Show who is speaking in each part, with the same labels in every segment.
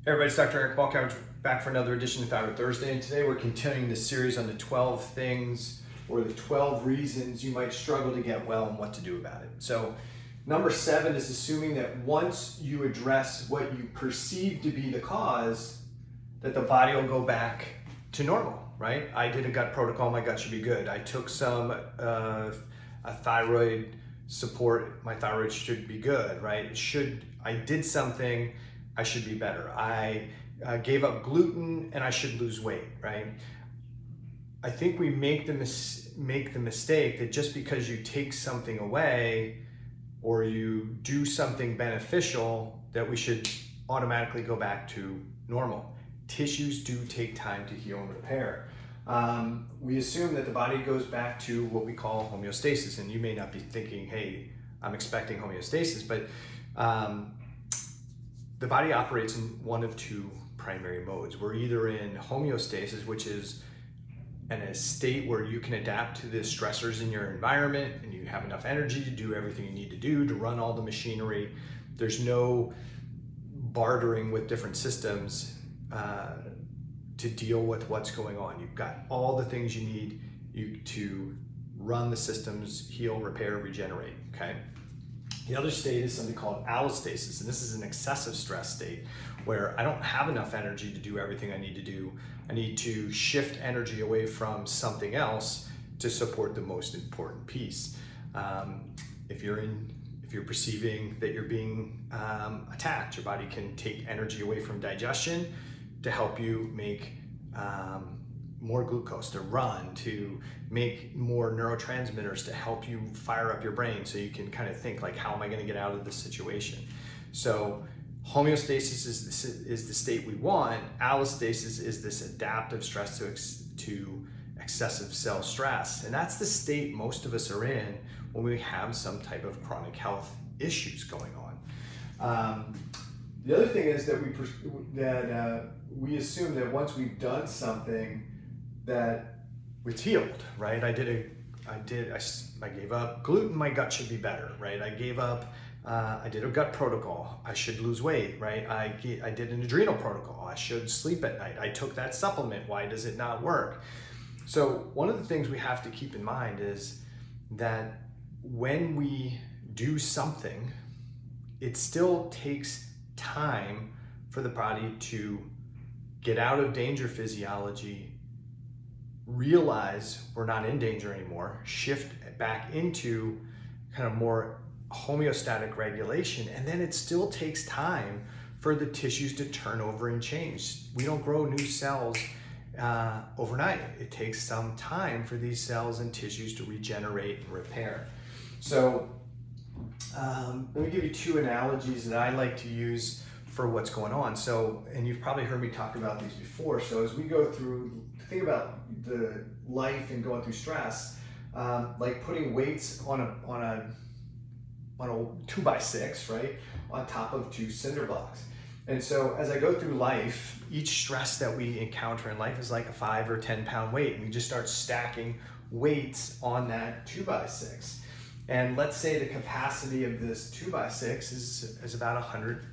Speaker 1: Hey everybody, it's Dr. Eric Balkowitz back for another edition of Thyroid Thursday, and today we're continuing the series on the 12 things or the 12 reasons you might struggle to get well and what to do about it. So number 7 is assuming that once you address what you perceive to be the cause, that the body will go back to normal, right? I did a gut protocol, my gut should be good. I took some a thyroid support, my thyroid should be good, right? I did something, I should be better. I gave up gluten and I should lose weight, right? I think we make the mistake that just because you take something away or you do something beneficial that we should automatically go back to normal. Tissues do take time to heal and repair. We assume that the body goes back to what we call homeostasis, and you may not be thinking, hey, I'm expecting homeostasis, but the body operates in one of two primary modes. We're either in homeostasis, which is in a state where you can adapt to the stressors in your environment and you have enough energy to do everything you need to do to run all the machinery. There's no bartering with different systems to deal with what's going on. You've got all the things you need to run the systems, heal, repair, regenerate, okay? The other state is something called allostasis, and this is an excessive stress state where I don't have enough energy to do everything I need to do. I need to shift energy away from something else to support the most important piece. If you're perceiving that you're being attacked, your body can take energy away from digestion to help you make more glucose, to run, to make more neurotransmitters to help you fire up your brain so you can kind of think like, how am I going to get out of this situation? So homeostasis is the state we want. Allostasis is this adaptive stress to excessive cell stress. And that's the state most of us are in when we have some type of chronic health issues going on. The other thing is that we assume that once we've done something that it's healed, right? I gave up gluten, my gut should be better, right? I did a gut protocol, I should lose weight, right? I did an adrenal protocol, I should sleep at night. I took that supplement, why does it not work? So one of the things we have to keep in mind is that when we do something, it still takes time for the body to get out of danger physiology, realize we're not in danger anymore, shift back into kind of more homeostatic regulation, and then it still takes time for the tissues to turn over and change. We don't grow new cells overnight. It takes some time for these cells and tissues to regenerate and repair. So let me give you two analogies that I like to use for what's going on. So, and you've probably heard me talk about these before. So as we go through, think about the life and going through stress, like putting weights on a 2x6, right, on top of two cinder blocks. And so as I go through life, each stress that we encounter in life is like a 5 or 10 pound weight. And we just start stacking weights on that 2x6. And let's say the capacity of this 2x6 is about 100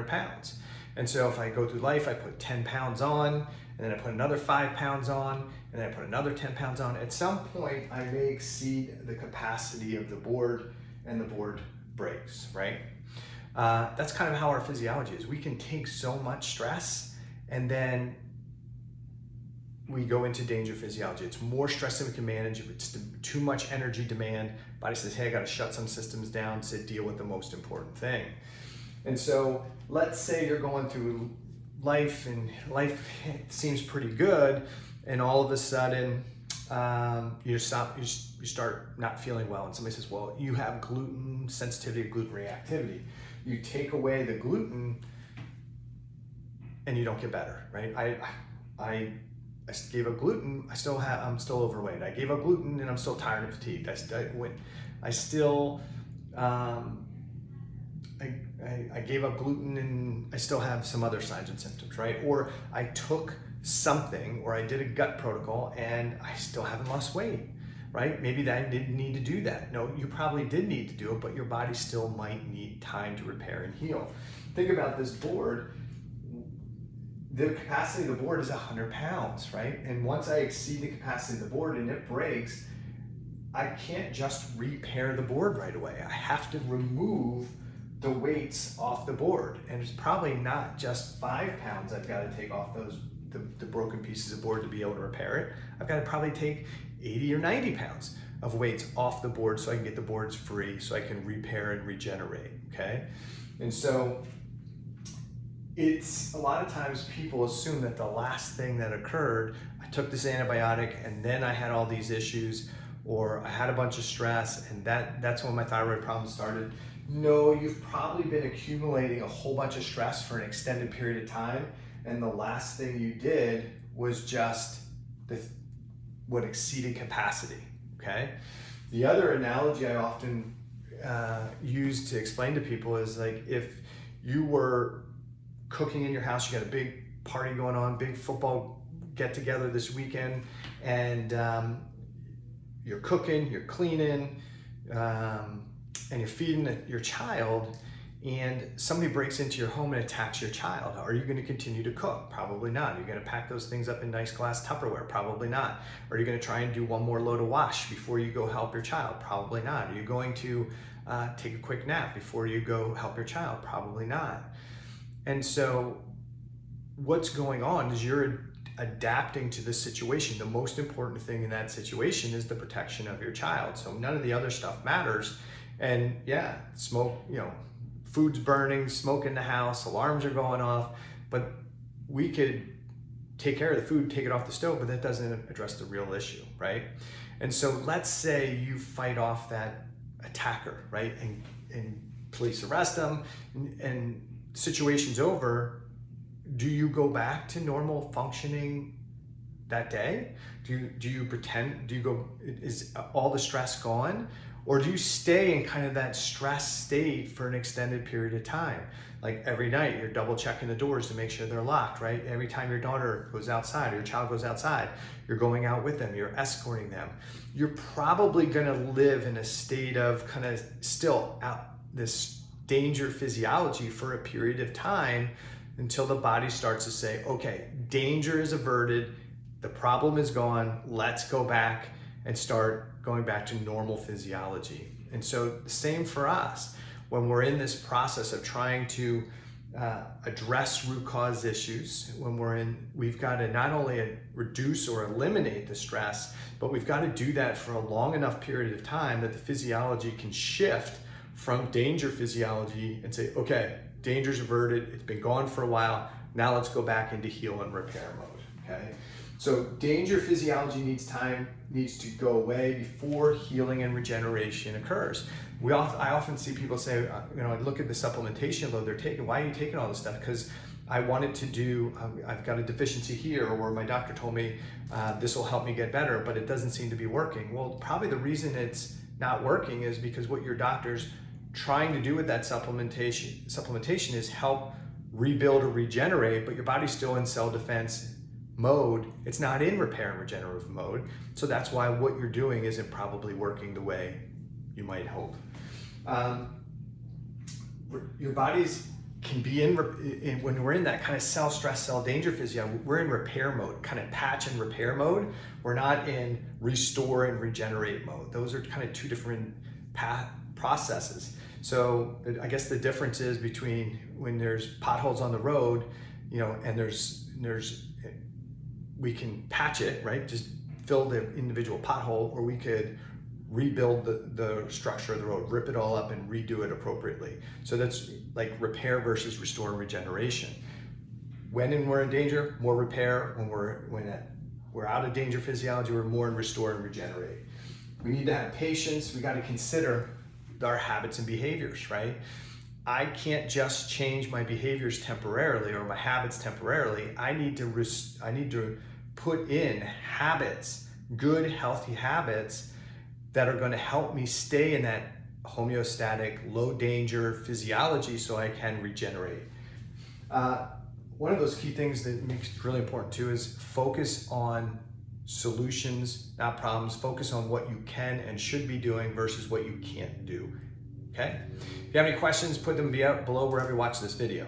Speaker 1: pounds. And so if I go through life, I put 10 pounds on, and then I put another 5 pounds on, and then I put another 10 pounds on. At some point, I may exceed the capacity of the board, and the board breaks, right? That's kind of how our physiology is. We can take so much stress, and then we go into danger physiology. It's more stress than we can manage. If it's too much energy demand, body says, hey, I gotta shut some systems down to deal with the most important thing. And so let's say you're going through life and life seems pretty good, and all of a sudden you start not feeling well, and somebody says, well, you have gluten sensitivity, gluten reactivity. You take away the gluten and you don't get better, right? I gave up gluten, I'm still overweight. I gave up gluten and I'm still tired and fatigued. I gave up gluten and I still have some other signs and symptoms, right? Or I took something, or I did a gut protocol and I still haven't lost weight, right? Maybe that I didn't need to do that. No, you probably did need to do it, but your body still might need time to repair and heal. Think about this board. the capacity of the board is 100 pounds, right? And once I exceed the capacity of the board and it breaks, I can't just repair the board right away. I have to remove the weights off the board. And it's probably not just 5 pounds I've got to take off the broken pieces of board to be able to repair it. I've got to probably take 80 or 90 pounds of weights off the board so I can get the boards free, so I can repair and regenerate, okay? And so it's a lot of times people assume that the last thing that occurred, I took this antibiotic and then I had all these issues, or I had a bunch of stress and that's when my thyroid problems started. No, you've probably been accumulating a whole bunch of stress for an extended period of time, and the last thing you did was just what exceeded capacity, okay? The other analogy I often use to explain to people is like, if you were cooking in your house, you got a big party going on, big football get together this weekend, and you're cooking, you're cleaning, and you're feeding your child, and somebody breaks into your home and attacks your child. Are you going to continue to cook? Probably not. Are you going to pack those things up in nice glass Tupperware? Probably not. Are you going to try and do one more load of wash before you go help your child? Probably not. Are you going to take a quick nap before you go help your child? Probably not. And so what's going on is you're adapting to the situation. The most important thing in that situation is the protection of your child. So none of the other stuff matters. And yeah, smoke, food's burning, smoke in the house, alarms are going off, but we could take care of the food, take it off the stove, but that doesn't address the real issue, right? And so let's say you fight off that attacker, right? And police arrest them, and situation's over. Do you go back to normal functioning that day? Do you pretend, is all the stress gone? Or do you stay in kind of that stress state for an extended period of time? Like every night you're double checking the doors to make sure they're locked, right? Every time your daughter goes outside or your child goes outside, you're going out with them, you're escorting them. You're probably gonna live in a state of kind of still out this danger physiology for a period of time until the body starts to say, okay, danger is averted, the problem is gone, let's go back and start going back to normal physiology. And so the same for us, when we're in this process of trying to address root cause issues, we've got to not only reduce or eliminate the stress, but we've got to do that for a long enough period of time that the physiology can shift from danger physiology and say, okay, danger's averted, it's been gone for a while, now let's go back into heal and repair mode, okay? So danger physiology needs to go away before healing and regeneration occurs. I often see people say, I look at the supplementation load they're taking. Why are you taking all this stuff? Because I wanted to do, I've got a deficiency here, or my doctor told me this will help me get better, but it doesn't seem to be working. Well, probably the reason it's not working is because what your doctor's trying to do with that supplementation is help rebuild or regenerate, but your body's still in cell defense mode. It's not in repair and regenerative mode. So that's why what you're doing isn't probably working the way you might hope. Your bodies can be when we're in that kind of cell stress, cell danger physiology, we're in repair mode, kind of patch and repair mode. We're not in restore and regenerate mode. Those are kind of two different processes. So I guess the difference is between when there's potholes on the road, and we can patch it, right? Just fill the individual pothole, or we could rebuild the structure of the road, rip it all up and redo it appropriately. So that's like repair versus restore and regeneration. When we're in danger, more repair. When we're out of danger physiology, we're more in restore and regenerate. We need to have patience. We got to consider our habits and behaviors, right? I can't just change my behaviors temporarily or my habits temporarily. I need to put in habits, good, healthy habits that are going to help me stay in that homeostatic, low danger physiology so I can regenerate. One of those key things that makes it really important too is focus on solutions, not problems. Focus on what you can and should be doing versus what you can't do. Okay? If you have any questions, put them below wherever you watch this video.